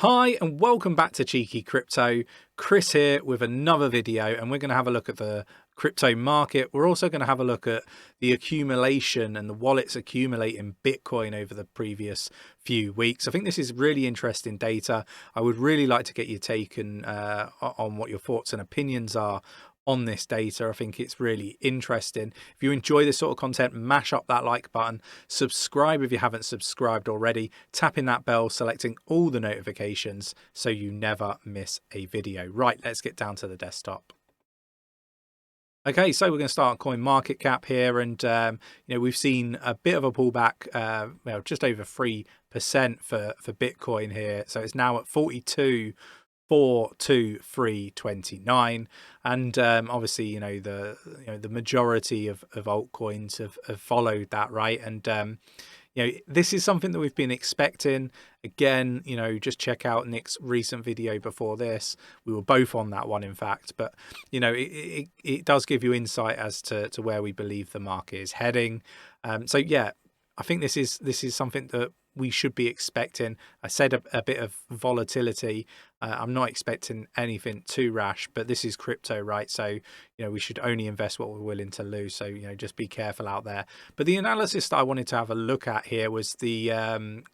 Hi and welcome back to Cheeky Crypto. Chris here with another video, and we're going to have a look at the crypto market. We're also going to have a look at the accumulation and the wallets accumulating Bitcoin over the previous few weeks. I think this is really interesting data. I would really like to get your take on what your thoughts and opinions are on this data. I think it's really interesting. If you enjoy this sort of content, mash up that like button, subscribe if you haven't subscribed already, tapping that bell, selecting all the notifications so you never miss a video. Right, let's get down to the desktop. Okay, so we're going to start on coin market cap here, and we've seen a bit of a pullback, just over 3% for Bitcoin here. So it's now at 42,423.29, and obviously the majority of altcoins have followed that, right? And this is something that we've been expecting. Again, just check out Nick's recent video before this. We were both on that one, in fact. But it does give you insight as to where we believe the market is heading. So yeah, I think this is something that we should be expecting. I said a bit of volatility. I'm not expecting anything too rash, but this is crypto, right? So we should only invest what we're willing to lose. So just be careful out there. But the analysis that I wanted to have a look at here was the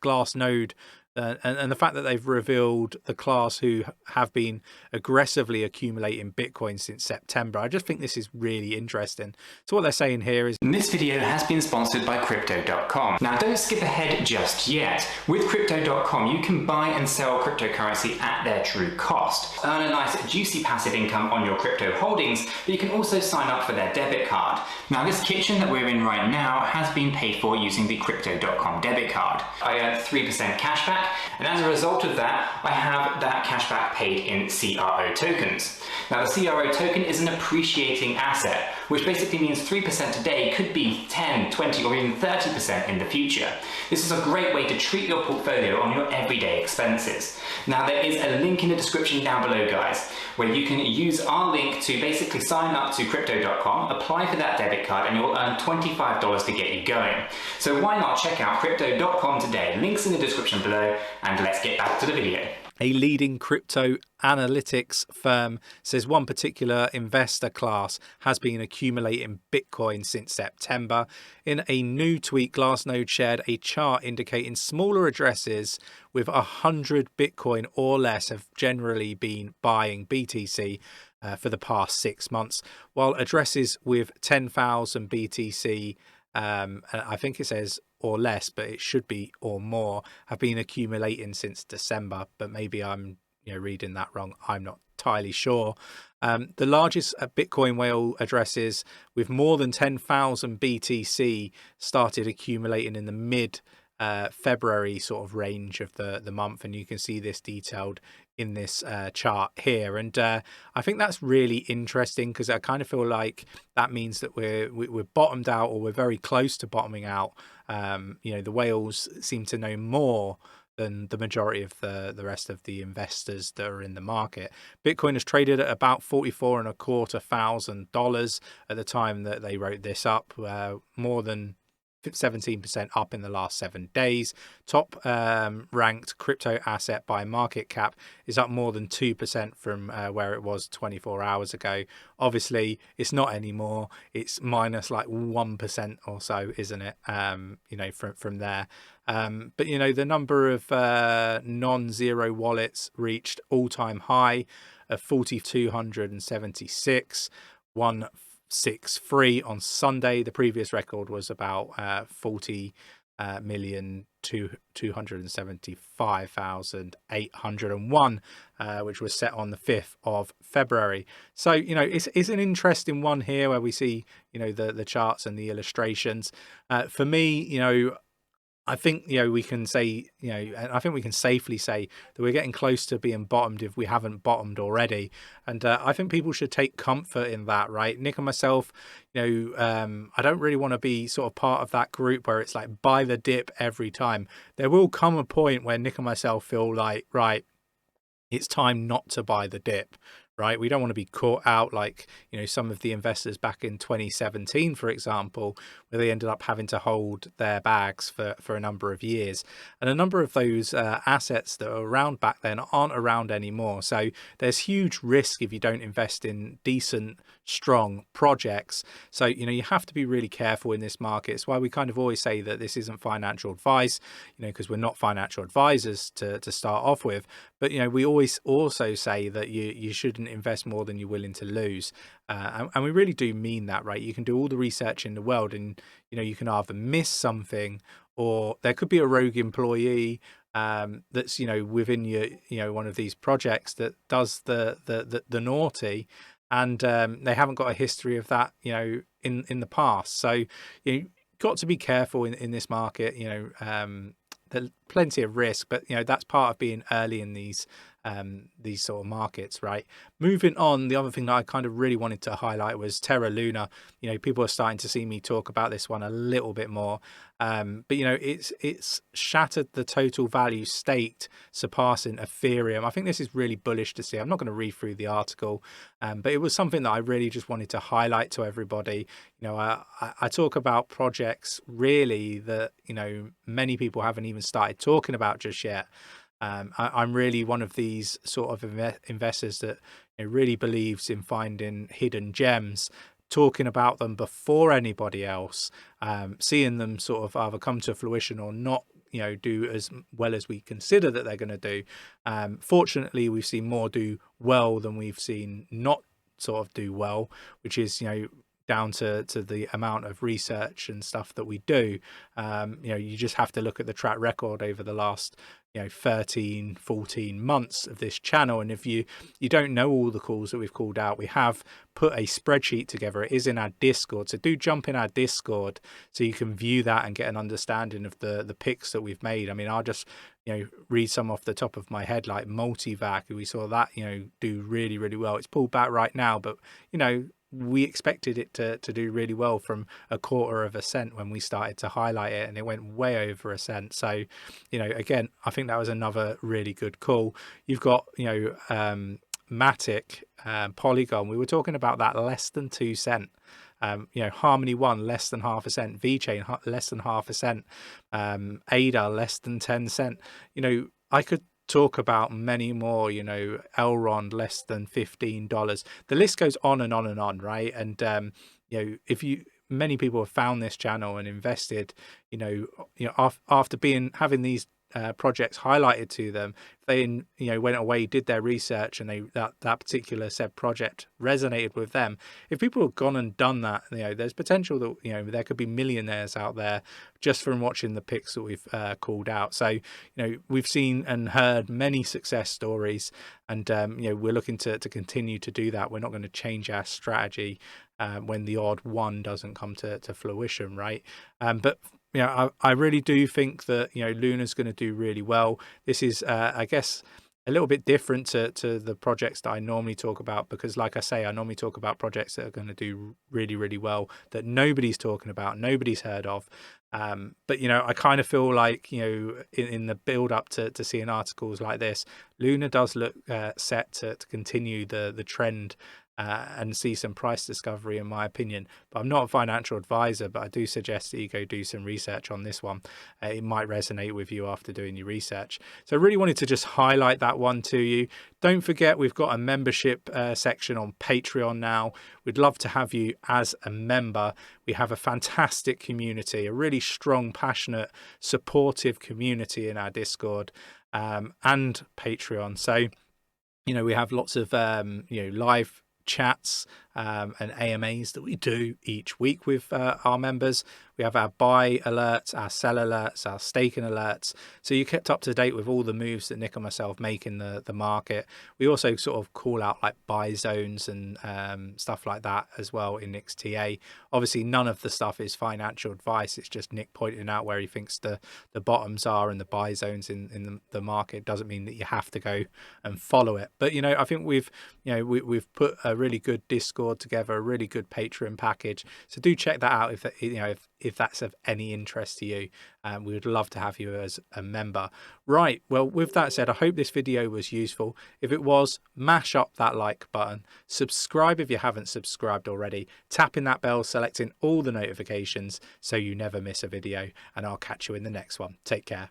Glassnode. And the fact that they've revealed the class who have been aggressively accumulating Bitcoin since September. I just think this is really interesting. So what they're saying here is, this video has been sponsored by Crypto.com. Now don't skip ahead just yet. With Crypto.com, you can buy and sell cryptocurrency at their true cost. Earn a nice juicy passive income on your crypto holdings, but you can also sign up for their debit card. Now this kitchen that we're in right now has been paid for using the Crypto.com debit card. I earned 3% cashback, and as a result of that, I have that cashback paid in CRO tokens. Now the CRO token is an appreciating asset, which basically means 3% today could be 10, 20 or even 30% in the future. This is a great way to treat your portfolio on your everyday expenses. Now there is a link in the description down below, guys, where you can use our link to basically sign up to Crypto.com, apply for that debit card, and you'll earn $25 to get you going. So why not check out Crypto.com today? Links in the description below, and let's get back to the video. a leading crypto analytics firm says one particular investor class has been accumulating Bitcoin since September. In a new tweet, Glassnode shared a chart indicating smaller addresses with 100 Bitcoin or less have generally been buying BTC for the past 6 months, while addresses with 10,000 BTC, I think it says or less, but it should be or more, have been accumulating since December. But maybe I'm reading that wrong. I'm not entirely sure. The largest Bitcoin whale addresses with more than 10,000 BTC started accumulating in the mid February sort of range of the month, and you can see this detailed in this chart here. And I think that's really interesting, because I kind of feel like that means that we're bottomed out, or we're very close to bottoming out. The whales seem to know more than the majority of the rest of the investors that are in the market. Bitcoin has traded at about $44,250 at the time that they wrote this up, more than 17% up in the last 7 days. Top ranked crypto asset by market cap is up more than 2% from where it was 24 hours ago. Obviously it's not anymore. It's minus like 1% or so, isn't it? From there. But the number of non-zero wallets reached all-time high of 4,276, 163 on Sunday. The previous record was about 40,275,801, which was set on the 5th of February. So it's an interesting one here, where we see the charts and the illustrations. For me, I think we can say and I think we can safely say that we're getting close to being bottomed, if we haven't bottomed already. And I think people should take comfort in that, right? Nick and myself, I don't really want to be sort of part of that group where it's like buy the dip every time. There will come a point where Nick and myself feel like, right, it's time not to buy the dip, right? We don't want to be caught out like, some of the investors back in 2017, for example, where they ended up having to hold their bags for a number of years. And a number of those assets that were around back then aren't around anymore. So there's huge risk if you don't invest in decent, strong projects. So, you have to be really careful in this market. It's why we kind of always say that this isn't financial advice, because we're not financial advisors to start off with. But, we always also say that you shouldn't invest more than you're willing to lose. And we really do mean that, right? You can do all the research in the world and, you can either miss something, or there could be a rogue employee that's, within your, one of these projects that does the naughty, and they haven't got a history of that, in the past. So you got to be careful in this market. There's plenty of risk, but that's part of being early in these sort of markets, right? Moving on, the other thing that I kind of really wanted to highlight was Terra Luna. People are starting to see me talk about this one a little bit more, but it's shattered the total value staked, surpassing Ethereum. I think this is really bullish to see. I'm not going to read through the article, but it was something that I really just wanted to highlight to everybody. I talk about projects really that many people haven't even started talking about just yet. I'm really one of these sort of investors that really believes in finding hidden gems, talking about them before anybody else, seeing them sort of either come to fruition or not, do as well as we consider that they're going to do. Fortunately, we've seen more do well than we've seen not sort of do well, which is, down to the amount of research and stuff that we do. You just have to look at the track record over the last 13 14 months of this channel, and if you don't know all the calls that we've called out, we have put a spreadsheet together. It is in our Discord, so do jump in our Discord so you can view that and get an understanding of the picks that we've made. I mean, I'll just read some off the top of my head, like 𝗕𝗘𝗪𝗧. We saw that do really, really well. It's pulled back right now, but we expected it to do really well from 0.25% when we started to highlight it, and it went way over 1 cent. So again, I think that was another really good call. You've got Matic, Polygon, we were talking about that less than 2 cent. Harmony One less than 0.5 cent, VeChain less than 0.5 cent, ADA less than 10 cent. I could talk about many more, Elrond less than $15. The list goes on and on and on, right? And if many people have found this channel and invested, after having these projects highlighted to them, they went away, did their research, and that particular said project resonated with them. If people have gone and done that, there's potential that there could be millionaires out there just from watching the picks that we've called out. So we've seen and heard many success stories, and we're looking to continue to do that. We're not going to change our strategy when the odd one doesn't come to fruition, right? But I really do think that Luna's going to do really well. This is I guess a little bit different to the projects that I normally talk about, because like I say, I normally talk about projects that are going to do really, really well, that nobody's talking about, nobody's heard of. But I kind of feel like in the build up to seeing articles like this, Luna does look set to continue the trend and see some price discovery, in my opinion. But I'm not a financial advisor, but I do suggest that you go do some research on this one. It might resonate with you after doing your research. So I really wanted to just highlight that one to you. Don't forget, we've got a membership section on Patreon now. We'd love to have you as a member. We have a fantastic community, a really strong, passionate, supportive community in our Discord and Patreon. So we have lots of live chats and AMAs that we do each week with our members. We have our buy alerts, our sell alerts, our staking alerts, so you're kept up to date with all the moves that Nick and myself make in the market. We also sort of call out like buy zones and stuff like that as well in Nick's TA. Obviously none of the stuff is financial advice, it's just Nick pointing out where he thinks the bottoms are and the buy zones in the market. Doesn't mean that you have to go and follow it, but I think we've put a really good Discord Discord together, a really good Patreon package. So do check that out if that's of any interest to you. We would love to have you as a member. Right, well, with that said, I hope this video was useful. If it was, mash up that like button, subscribe if you haven't subscribed already, tapping that bell, selecting all the notifications so you never miss a video, and I'll catch you in the next one. Take care.